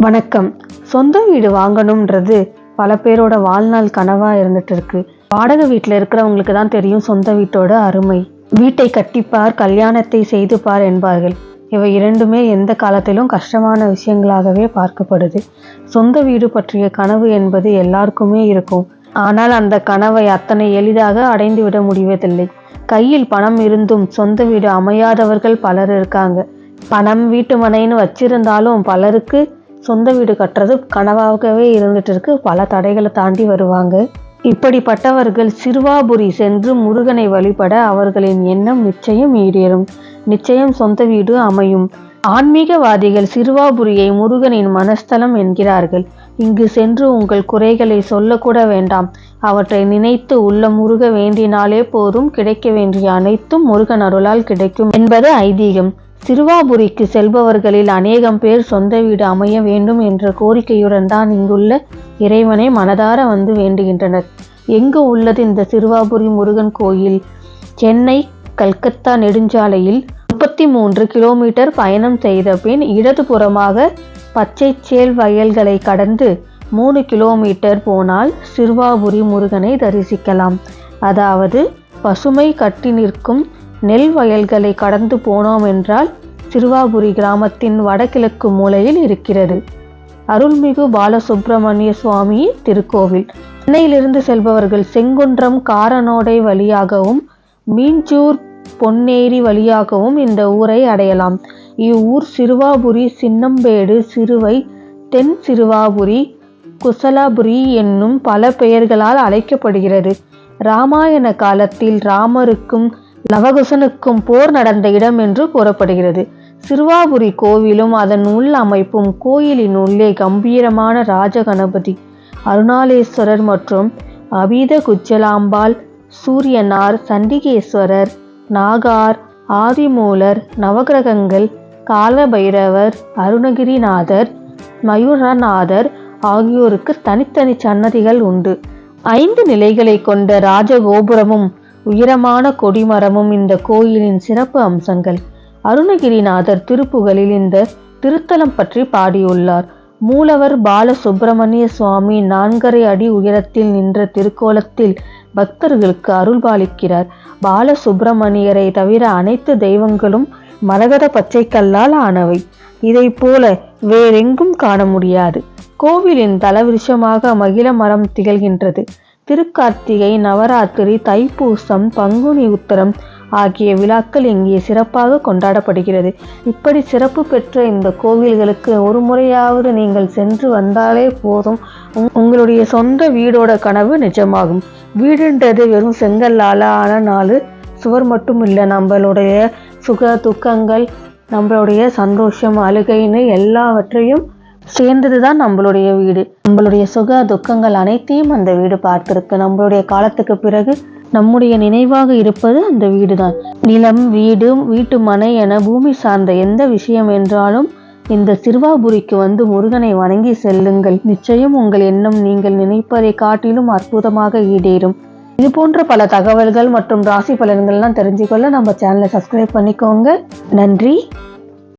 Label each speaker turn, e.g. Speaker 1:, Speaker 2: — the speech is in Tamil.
Speaker 1: வணக்கம். சொந்த வீடு வாங்கணுன்றது பல பேரோட வாழ்நாள் கனவாக இருந்துட்டு இருக்கு. வாடகை வீட்டில் இருக்கிறவங்களுக்கு தான் தெரியும் சொந்த வீட்டோட அருமை. வீட்டை கட்டிப்பார், கல்யாணத்தை செய்து பார் என்பார்கள். இவை இரண்டுமே எந்த காலத்திலும் கஷ்டமான விஷயங்களாகவே பார்க்கப்படுது. சொந்த வீடு பற்றிய கனவு என்பது எல்லாருக்குமே இருக்கும். ஆனால் அந்த கனவை அத்தனை எளிதாக அடைந்து விட முடிவதில்லை. கையில் பணம் இருந்தும் சொந்த வீடு அமையாதவர்கள் பலர் இருக்காங்க. பணம், வீட்டு மனைன்னு வச்சிருந்தாலும் பலருக்கு சொந்த வீடு கட்டுறது கனவாகவே இருந்துட்டு இருக்கு. பல தடைகளை தாண்டி வருவாங்க. இப்படிப்பட்டவர்கள் சிறுவாபுரி சென்று முருகனை வழிபட அவர்களின் எண்ணம் நிச்சயம் ஈடேறும். நிச்சயம் சொந்த வீடு அமையும். ஆன்மீகவாதிகள் சிறுவாபுரியை முருகனின் மனஸ்தலம் என்கிறார்கள். இங்கு சென்று உங்கள் குறைகளை சொல்லக்கூட வேண்டாம். அவற்றை நினைத்து உள்ள முருக வேண்டினாலே போதும். கிடைக்க வேண்டிய அனைத்தும் முருகன் அருளால் கிடைக்கும் என்பது ஐதீகம். சிறுவாபுரிக்கு செல்பவர்களில் அநேகம் பேர் சொந்த வீடு அமைய வேண்டும் என்ற கோரிக்கையுடன் தான் இங்குள்ள இறைவனை மனதார வந்து வேண்டுகின்றனர். எங்கு உள்ளது இந்த சிறுவாபுரி முருகன் கோயில்? சென்னை கல்கத்தா நெடுஞ்சாலையில் 33 கிலோமீட்டர் பயணம் செய்த பின் இடதுபுறமாக பச்சைச்சேல் வயல்களை கடந்து 3 கிலோமீட்டர் போனால் சிறுவாபுரி முருகனை தரிசிக்கலாம். அதாவது பசுமை கட்டி நிற்கும் நெல் வயல்களை கடந்து போனோம் என்றால் சிறுவாபுரி கிராமத்தின் வடகிழக்கு மூலையில் இருக்கிறது அருள்மிகு பாலசுப்பிரமணிய சுவாமி திருக்கோவில். சென்னையிலிருந்து செல்பவர்கள் செங்குன்றம் காரனோடை வழியாகவும் மீஞ்சூர் பொன்னேரி வழியாகவும் இந்த ஊரை அடையலாம். இவ்வூர் சிறுவாபுரி, சின்னம்பேடு, சிறுவை, தென் சிறுவாபுரி, குசலாபுரி என்னும் பல பெயர்களால் அழைக்கப்படுகிறது. இராமாயண காலத்தில் ராமருக்கும் லவகுசனுக்கும் போர் நடந்த இடம் என்று கூறப்படுகிறது. சிறுவாபுரி கோவிலும் அதன் உள் அமைப்பும் கோயிலின் உள்ளே கம்பீரமான ராஜகணபதி, அருணாலேஸ்வரர் மற்றும் அபீத குச்சலாம்பாள், சூரியனார், சண்டிகேஸ்வரர், நாகார், ஆதிமூலர், நவகிரகங்கள், காலபைரவர், அருணகிரிநாதர், மயூரநாதர் ஆகியோருக்கு தனித்தனி சன்னதிகள் உண்டு. 5 நிலைகளை கொண்ட ராஜகோபுரமும் உயரமான கொடிமரமும் இந்த கோயிலின் சிறப்பு அம்சங்கள். அருணகிரிநாதர் திருப்புகளில் இந்த திருத்தலம் பற்றி பாடியுள்ளார். மூலவர் பாலசுப்பிரமணிய சுவாமி 4.5 அடி உயரத்தில் நின்ற திருக்கோலத்தில் பக்தர்களுக்கு அருள்பாலிக்கிறார். பாலசுப்பிரமணியரை தவிர அனைத்து தெய்வங்களும் மரகத பச்சை கல்லால் ஆனவை. இதை போல வேறெங்கும் காண முடியாது. கோவிலின் தலவிருஷமாக மகிழ மரம் திகழ்கின்றது. திருக்கார்த்திகை, நவராத்திரி, தைப்பூசம், பங்குனி உத்திரம் ஆகிய விழாக்கள் இங்கே சிறப்பாக கொண்டாடப்படுகிறது. இப்படி சிறப்பு பெற்ற இந்த கோவில்களுக்கு ஒரு முறையாவது நீங்கள் சென்று வந்தாலே போதும். உங்களுடைய சொந்த வீடோட கனவு நிஜமாகும். வீடுன்றது வெறும் செங்கல்லால் ஆன 4 சுவர் மட்டும் இல்லை. நம்மளுடைய சுக துக்கங்கள், நம்மளுடைய சந்தோஷம், அழுகைன்னு எல்லாவற்றையும் சேர்ந்தது தான் நம்மளுடைய வீடு. நம்மளுடைய சுக துக்கங்கள் அனைத்தையும் அந்த வீடு பார்த்திருக்கு. நம்மளுடைய காலத்துக்கு பிறகு நம்முடைய நினைவாக இருப்பது அந்த வீடு தான். நிலம், வீடு, வீட்டு மனை என பூமி சார்ந்த எந்த விஷயம் என்றாலும் இந்த சிறுவாபுரிக்கு வந்து முருகனை வணங்கி செல்லுங்கள். நிச்சயம் உங்கள் எண்ணம் நீங்கள் நினைப்பதை காட்டிலும் அற்புதமாக ஈடேறும். இது போன்ற பல தகவல்கள் மற்றும் ராசி பலன்கள்லாம் தெரிஞ்சுக்கொள்ள நம்ம சேனலை சப்ஸ்கிரைப் பண்ணிக்கோங்க. நன்றி.